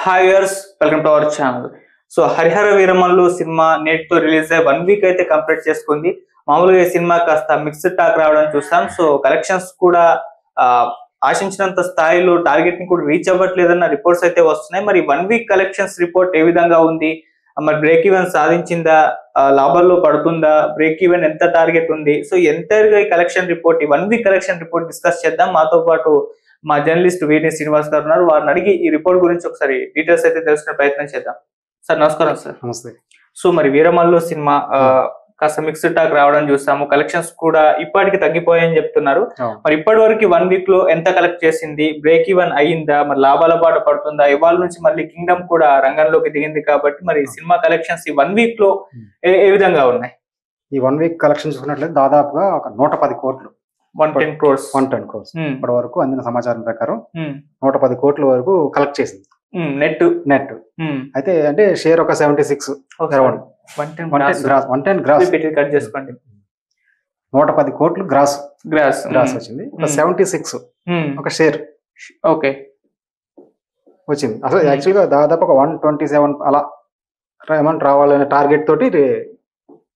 Hi viewers, welcome to our channel. So Harihara Veeramallu cinema నేటితో release అయ్యి 1 week అయితే complete చేసుకుంది. మామూలుగా ఈ సినిమా కాస్త మిక్స్డ్ టాక్ రావడం చూసాం. సో కలెక్షన్స్ కూడా ఆ, ఆశించినంత స్థాయిలో టార్గెట్ ని కూడా రీచ్ అవ్వట్లేదన్న రిపోర్ట్స్ అయితే వస్తున్నాయి. మరి 1 వీక్ కలెక్షన్స్ రిపోర్ట్ ఏ విధంగా ఉంది, మరి బ్రేక్ ఈవెన్ సాధించిందా, లాభాల్లో పడుతుందా, బ్రేక్ ఈవెన్ ఎంత టార్గెట్ ఉంది, సో ఎంటైర్ గా ఈ కలెక్షన్ రిపోర్ట్, ఈ 1 వీక్ కలెక్షన్ రిపోర్ట్ డిస్కస్ చేద్దాం. మాతో పాటు మా జర్నలిస్ట్ వీటి శ్రీనివాస్ గారు ఉన్నారు. వారిని అడిగి ఈ రిపోర్ట్ గురించి ఒకసారి డీటెయిల్స్ అయితే తెలుసుకునే ప్రయత్నం చేద్దాం. సార్ నమస్కారం సార్. నమస్తే. సో మరి వీరమల్లు సినిమా కాస్త మిక్స్డ్ టాక్ రావడం చూసాము. కలెక్షన్స్ కూడా ఇప్పటికి తగ్గిపోయాయని చెప్తున్నారు. మరి ఇప్పటి వరకు 1 వీక్ లో ఎంత కలెక్ట్ చేసింది, బ్రేక్ ఈవెన్ అయ్యిందా, మరి లాభాల బాట పడుతుందా? ఇవాళ నుంచి మళ్ళీ కింగ్డమ్ కూడా రంగంలోకి దిగింది కాబట్టి మరి సినిమా కలెక్షన్స్ ఈ 1 వీక్ లో ఏ విధంగా ఉన్నాయి? ఈ 1 వీక్ కలెక్షన్ చూసినట్లయితే దాదాపుగా ఒక 110 కోట్లు, 110 crores. 110 crores ఇప్పటి వరకు అందిన సమాచారం ప్రకారం 110 కోట్ల వరకు కలెక్ట్ చేసింది నెట్. అయితే అంటే షేర్ ఒక 76 అరౌండ్ 110 గ్రాస్ కట్ చేసుకోండి. 110 కోట్లు గ్రాస్ వచ్చింది. 76 ఒక షేర్ ఓకే వచ్చింది. అసలు యాక్చువల్ గా దాదాపు ఒక 127 అలా అమౌంట్ రావాలనే టార్గెట్ తోటి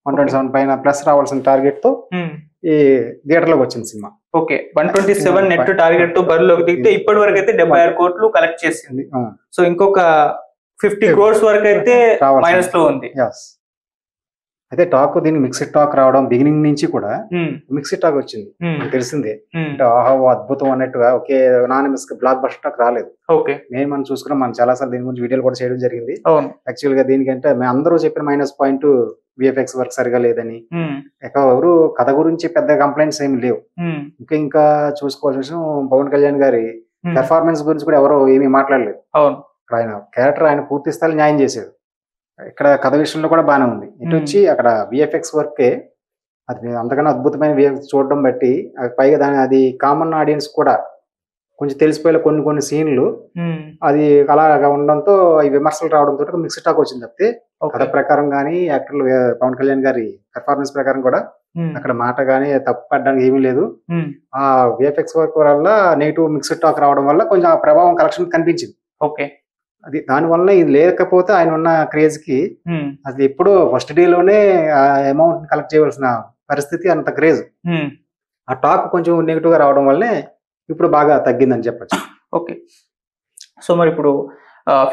127 పైన ప్లస్ రావాల్సిన టార్గెట్ తో ఈ థియేటర్ లోకి వచ్చింది సినిమా. ఓకే, 127 నెట్ టార్గెట్ తో బరిలోకి దిగితే ఇప్పటి వరకు అయితే 76 కోట్లు కలెక్ట్ చేసింది. సో ఇంకొక 50 crores వరకు అయితే మైనస్ లో ఉంది. అయితే టాక్ దీనికి మిక్స్డ్ టాక్ రావడం బిగినింగ్ నుంచి కూడా మిక్స్డ్ టాక్ వచ్చింది. మనకు తెలిసిందే, అంటే ఆహా అద్భుతం అన్నట్టుగా ఒకే నానిమస్ బ్లాక్ బస్టర్ టాక్ రాలేదు. ఓకే, మనం చూసుకున్నాం, మనం చాలా సార్లు దీని గురించి వీడియోలు కూడా చేయడం జరిగింది. యాక్చువల్ గా దీనికంటే మేము అందరూ చెప్పిన మైనస్ పాయింట్ విఎఫ్ఎక్స్ వర్క్ సరిగా లేదని, ఎవరు కథ గురించి పెద్ద కంప్లైంట్స్ ఏమి లేవు. ఇంకా చూసుకోవాల్సిన విషయం, పవన్ కళ్యాణ్ గారి పెర్ఫార్మెన్స్ గురించి కూడా ఎవరో ఏమీ మాట్లాడలేదు. ఆయన క్యారెక్టర్ ఆయన పూర్తి స్థాయి న్యాయం చేశాడు. ఇక్కడ కథ విషయంలో కూడా బాగానే ఉంది. ఇటు వచ్చి అక్కడ విఎఫ్ఎక్స్ వర్కే అది అంతకన్నా అద్భుతమైన విఎఫ్ఎక్స్ చూడడం బట్టి, పైగా దాని అది కామన్ ఆడియన్స్ కూడా కొంచెం తెలిసిపోయే కొన్ని సీన్లు అది అలాగా ఉండడంతో ఈ విమర్శలు రావడంతో మిక్స్డ్ టాక్ వచ్చింది తప్పితే కథ ప్రకారం గానీ యాక్టర్లు పవన్ కళ్యాణ్ గారి పెర్ఫార్మెన్స్ ప్రకారం కూడా అక్కడ మాట గానీ తప్పు పడడానికి ఏమీ లేదు. ఆ విఎఫ్ఎక్స్ వర్క్ వల్ల నెగిటివ్ మిక్స్డ్ టాక్ రావడం వల్ల కొంచెం ఆ ప్రభావం కలెక్షన్ కనిపించింది. ఓకే, అది దానివల్ల ఇది లేకపోతే ఆయన ఉన్న క్రేజ్ కి అది ఎప్పుడో ఫస్ట్ డే లోనే ఆ అమౌంట్ కలెక్ట్ చేయవలసిన పరిస్థితి, అంత క్రేజ్. ఆ టాక్ కొంచెం నెగిటివ్ గా రావడం వల్లే ఇప్పుడు బాగా తగ్గిందని చెప్పచ్చు. ఓకే, సో మరి ఇప్పుడు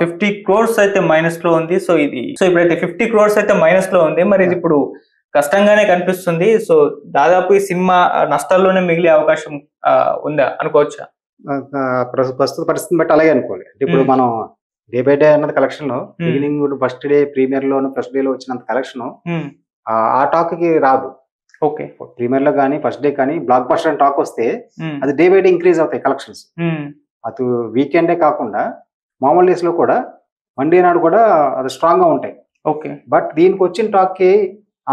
50 crores అయితే మైనస్ లో ఉంది. సో ఇప్పుడైతే 50 crores అయితే మైనస్ లో ఉంది. మరి ఇది ఇప్పుడు కష్టంగానే కనిపిస్తుంది. సో దాదాపు ఈ సినిమా నష్టాల్లోనే మిగిలే అవకాశం ఉందా అనుకోవచ్చా? ప్రస్తుత పరిస్థితిని బట్టి అలాగే అనుకోవాలి. అంటే ఇప్పుడు మనం డే బై డే అన్నది కలెక్షన్ లో బిగినింగ్ ఫస్ట్ డే ప్రీమియర్ లోను ఫస్ట్ డే లో వచ్చినంత కలెక్షన్ ఆ టాక్ కి రాదు. ఓకే, ప్రీమియర్ లో కానీ ఫస్ట్ డే కానీ బ్లాక్ బస్టర్ టాక్ వస్తే అది డే బై డే ఇంక్రీజ్ అవుతాయి కలెక్షన్స్. అది వీకెండే కాకుండా మామూలు డేస్ లో కూడా మండే నాడు కూడా అది స్ట్రాంగ్ గా ఉంటాయి. ఓకే, బట్ దీనికి వచ్చిన టాక్ కి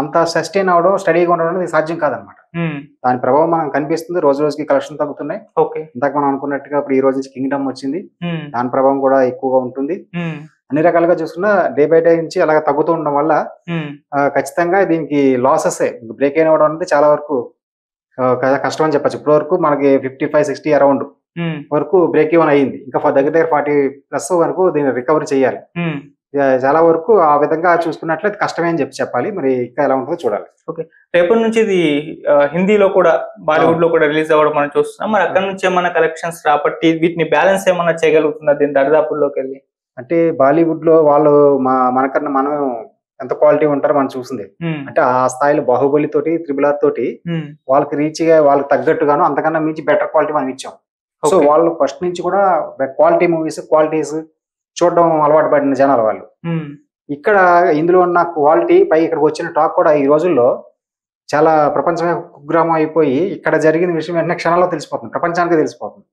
అంత సస్టైన్ అవడం, స్టడీగా ఉండడం అనేది సాధ్యం కాదనమాట. దాని ప్రభావం మనకు కనిపిస్తుంది. రోజు రోజుకి కలెక్షన్ తగ్గుతున్నాయి. ఓకే, ఇందాక మనం అనుకున్నట్టుగా ఇప్పుడు ఈ రోజు నుంచి కింగ్డమ్ వచ్చింది, దాని ప్రభావం కూడా ఎక్కువగా ఉంటుంది. అన్ని రకాలుగా చూసుకున్నా డే బై డే నుంచి అలాగే తగ్గుతూ ఉండడం వల్ల ఖచ్చితంగా దీనికి లాసెస్ బ్రేక్ అయిన అనేది చాలా వరకు కష్టం అని చెప్పచ్చు. ఇప్పటి వరకు మనకి 55-60 అరౌండ్ వరకు బ్రేక్ ఈవెన్ అయ్యింది. ఇంకా దగ్గర 40+ వరకు దీన్ని రికవరీ చేయాలి. చాలా వరకు ఆ విధంగా చూసుకున్నట్లయితే కష్టమే అని చెప్పాలి. మరి ఇంకా ఎలా ఉంటుందో చూడాలి. ఓకే, రేపటి నుంచి ఇది హిందీలో కూడా బాలీవుడ్ లో కూడా రిలీజ్ అవ్వడం మనం చూస్తున్నాం. మరి అక్కడ నుంచి ఏమన్నా కలెక్షన్స్ రాబట్టి వీటిని బ్యాలెన్స్ ఏమన్నా చేయగలుగుతుందా దీని దరిదాపుల్లోకి వెళ్ళి? అంటే బాలీవుడ్ లో వాళ్ళు మనకన్నా మనం ఎంత క్వాలిటీ ఉంటారో మనం చూసింది. అంటే ఆ స్థాయిలో బాహుబలి తోటి RRR తోటి వాళ్ళకి రీచ్ గా వాళ్ళకి తగ్గట్టుగాను అంతకన్నా మించి బెటర్ క్వాలిటీ మనం ఇచ్చాం. సో వాళ్ళు ఫస్ట్ నుంచి కూడా క్వాలిటీ మూవీస్ క్వాలిటీస్ చూడడం అలవాటు పడిన జనాలు వాళ్ళు. ఇక్కడ ఇందులో ఉన్న క్వాలిటీ పై ఇక్కడికి వచ్చిన టాక్ కూడా ఈ రోజుల్లో చాలా ప్రపంచమే కుగ్రామం అయిపోయి ఇక్కడ జరిగిన విషయం వెంటనే క్షణాల్లో తెలిసిపోతుంది, ప్రపంచానికి తెలిసిపోతుంది.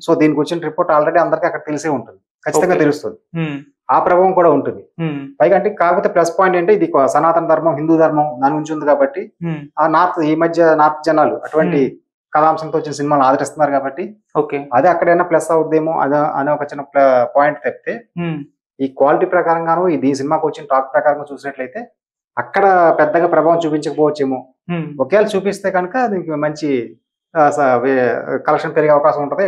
సో దీనికి వచ్చిన రిపోర్ట్ ఆల్రెడీ అందరికీ అక్కడ తెలిసే ఉంటుంది, ఖచ్చితంగా తెలుస్తుంది. ఆ ప్రభావం కూడా ఉంటుంది. పైగా అంటే కాకపోతే ప్లస్ పాయింట్ అంటే ఇది సనాతన ధర్మం, హిందూ ధర్మం దాని గురించి ఉంది కాబట్టి ఆ ఈ మధ్య నార్త్ జనాలు అటువంటి కథాంశంతో వచ్చిన సినిమాలు ఆదరిస్తున్నారు కాబట్టి అదే అక్కడైనా ప్లస్ అవుద్దేమో అనే ఒక చిన్న పాయింట్ తప్పితే ఈ క్వాలిటీ ప్రకారంగాను ఈ సినిమాకి వచ్చిన టాక్ ప్రకారంగా చూసినట్లయితే అక్కడ పెద్దగా ప్రభావం చూపించకపోవచ్చేమో. ఒకవేళ చూపిస్తే కనుక దీనికి మంచి కలెక్షన్ పెరిగే అవకాశం ఉంటది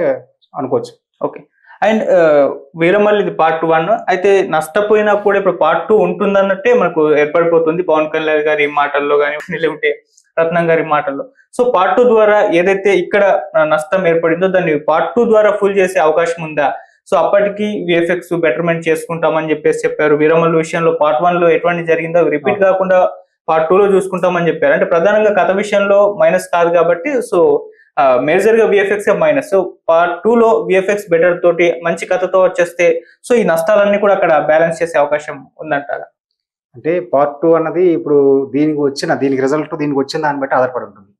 అనుకోవచ్చు. ఓకే, అండ్ వీరమల్లి ఇది పార్ట్ 1 అయితే నష్టపోయినా కూడా ఇప్పుడు పార్ట్ 2 ఉంటుందన్నట్టే మనకు ఏర్పడిపోతుంది పవన్ కళ్యాణ్ గారి మాటల్లో కానీ లేకుంటే రత్నం గారి మాటల్లో. సో పార్ట్ 2 ద్వారా ఏదైతే ఇక్కడ నష్టం ఏర్పడిందో దాన్ని పార్ట్ 2 ద్వారా ఫుల్ చేసే అవకాశం ఉందా? సో అప్పటికి విఎఫ్ఎక్స్ బెటర్మెంట్ చేసుకుంటామని చెప్పారు. వీరమల్లు విషయంలో పార్ట్ 1 లో ఎటువంటి జరిగిందో రిపీట్ కాకుండా పార్ట్ 2 లో చూసుకుంటామని చెప్పారు. అంటే ప్రధానంగా కథ విషయంలో మైనస్ కాదు కాబట్టి సో మేజర్ గా విఎఫ్ఎక్స్ మైనస్. సో పార్ట్ 2 లో విఎఫ్ఎక్స్ బెటర్ తోటి మంచి కథతో వచ్చేస్తే సో ఈ నష్టాలన్నీ కూడా అక్కడ బ్యాలెన్స్ చేసే అవకాశం ఉందంటారా? అంటే పార్ట్ 2 అన్నది ఇప్పుడు దీనికి రిజల్ట్ దీనికి వచ్చిన దాన్ని బట్టి ఆధారపడి ఉంటుంది.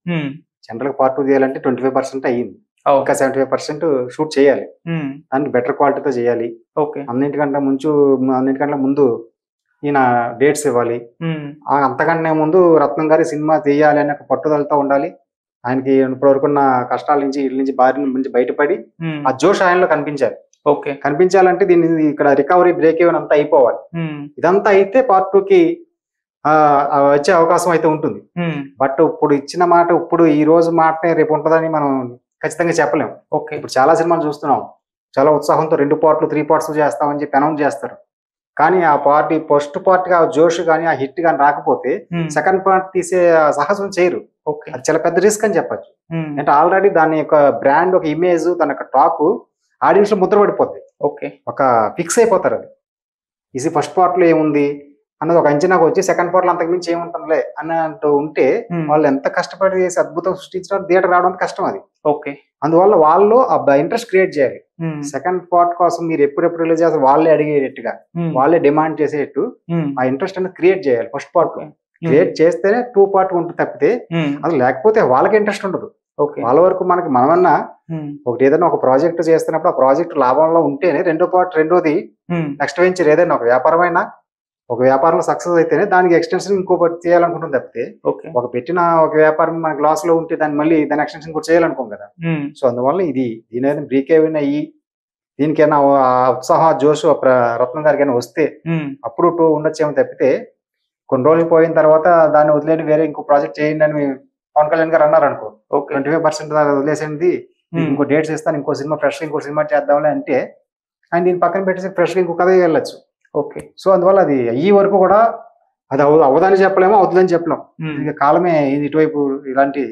జనరల్ గా పార్ట్ 2 చేయాలంటే 25% అయ్యింది, ఇంకా 75% షూట్ చేయాలి. దానికి బెటర్ క్వాలిటీతో చేయాలి. అన్నింటికంటే ముందు ఈయన డేట్స్ ఇవ్వాలి. అంతకన్నా ముందు రత్నం గారి సినిమా చేయాలి అనే పట్టుదలతో ఉండాలి. ఆయనకి ఇప్పుడు వరకున్న కష్టాల నుంచి వీళ్ళ నుంచి బారి నుంచి బయటపడి ఆ జోష్ ఆయనలో కనిపించాలి. కనిపించాలంటే దీన్ని ఇక్కడ రికవరీ బ్రేక్ ఈవెన్ అంతా అయిపోవాలి. ఇదంతా అయితే పార్ట్ 2 కి వచ్చే అవకాశం అయితే ఉంటుంది. బట్ ఇప్పుడు ఇచ్చిన మాట ఇప్పుడు ఈ రోజు మాటనే రేపు ఉంటుందని మనం ఖచ్చితంగా చెప్పలేం. ఇప్పుడు చాలా సినిమాలు చూస్తున్నాం, చాలా ఉత్సాహంతో 2 పార్ట్లు 3 పార్ట్స్ చేస్తామని చెప్పి అనౌన్స్ చేస్తారు. కానీ ఆ పార్టీ ఫస్ట్ పార్ట్ గా జోష్ కానీ ఆ హిట్ కానీ రాకపోతే సెకండ్ పార్ట్ తీసే సాహసం చేయరు. అది చాలా పెద్ద రిస్క్ అని చెప్పచ్చు. అంటే ఆల్రెడీ దాని యొక్క బ్రాండ్, ఒక ఇమేజ్, దాని యొక్క టాక్ ఆడియన్స్ లో ముద్ర పడిపోద్ది. ఒక ఫిక్స్ అయిపోతారు. అది ఇది ఫస్ట్ పార్ట్ లో ఏముంది అన్నది ఒక అంచనాకు వచ్చి సెకండ్ పార్ట్ లో అంతకు మించి ఏముంటుందిలే అన్నట్టు ఉంటే వాళ్ళు ఎంత కష్టపడి చేసి అద్భుతం సృష్టించడం థియేటర్ రావడం కష్టం. అది అందువల్ల వాళ్ళు ఆ ఇంట్రెస్ట్ క్రియేట్ చేయాలి. సెకండ్ పార్ట్ కోసం మీరు ఎప్పుడెప్పుడు రిలీజ్ చేస్తారు వాళ్ళే అడిగేటట్టుగా, వాళ్ళే డిమాండ్ చేసేటట్టు ఆ ఇంట్రెస్ట్ అనేది క్రియేట్ చేయాలి. ఫస్ట్ పార్ట్ లో క్రియేట్ చేస్తేనే 2 పార్ట్ ఉంటుంది తప్పితే అది లేకపోతే వాళ్ళకి ఇంట్రెస్ట్ ఉండదు. వాళ్ళ వరకు మనమన్నా ఒకటి ఏదైనా ఒక ప్రాజెక్ట్ చేస్తున్నప్పుడు ఆ ప్రాజెక్ట్ లాభంలో ఉంటేనే రెండోది నెక్స్ట్ వెంచర్ ఏదైనా ఒక వ్యాపారంలో సక్సెస్ అయితేనే దానికి ఎక్స్టెన్షన్ ఇంకోటి చేయాలనుకుంటుంది తప్పితే ఒక వ్యాపారం మనకి లాస్ లో ఉంటే దాని ఎక్స్టెన్షన్ కూడా చేయాలనుకోం కదా. సో అందువల్ల దీని బ్రేక్ ఏమైనా అయ్యి దీనికైనా ఉత్సాహ జోష్ రత్నం గారికి అయినా వస్తే అప్పుడు 2 ఉండొచ్చేమో తప్పితే కొన్ని రోజులు పోయిన తర్వాత దాన్ని వదిలేని వేరే ఇంకో ప్రాజెక్ట్ చేయండి అని పవన్ కళ్యాణ్ గారు అన్నారు అనుకో, 25% వదిలేసింది, ఇంకో డేట్స్ ఇస్తాను, ఇంకో సినిమా చేద్దాంలే అంటే ఆయన దీన్ని పక్కన పెట్టేసి ఫ్రెష్ గా ఇంకో కథ వెళ్ళొచ్చు. సో అందువల్ల అది అయ్యే వరకు కూడా అది అవదని చెప్పలేము, అవుతుందని చెప్పలేము. ఇక కాలమే ఇటువైపు ఇలాంటి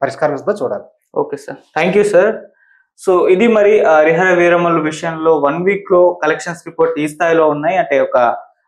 పరిష్కారం చూడాలి. Okay sir, thank you sir. So ఇది మరి హరిహర వీరమల్లు విషయంలో 1 వీక్ లో కలెక్షన్స్ రిపోర్ట్ ఈ స్థాయిలో ఉన్నాయి. అంటే ఒక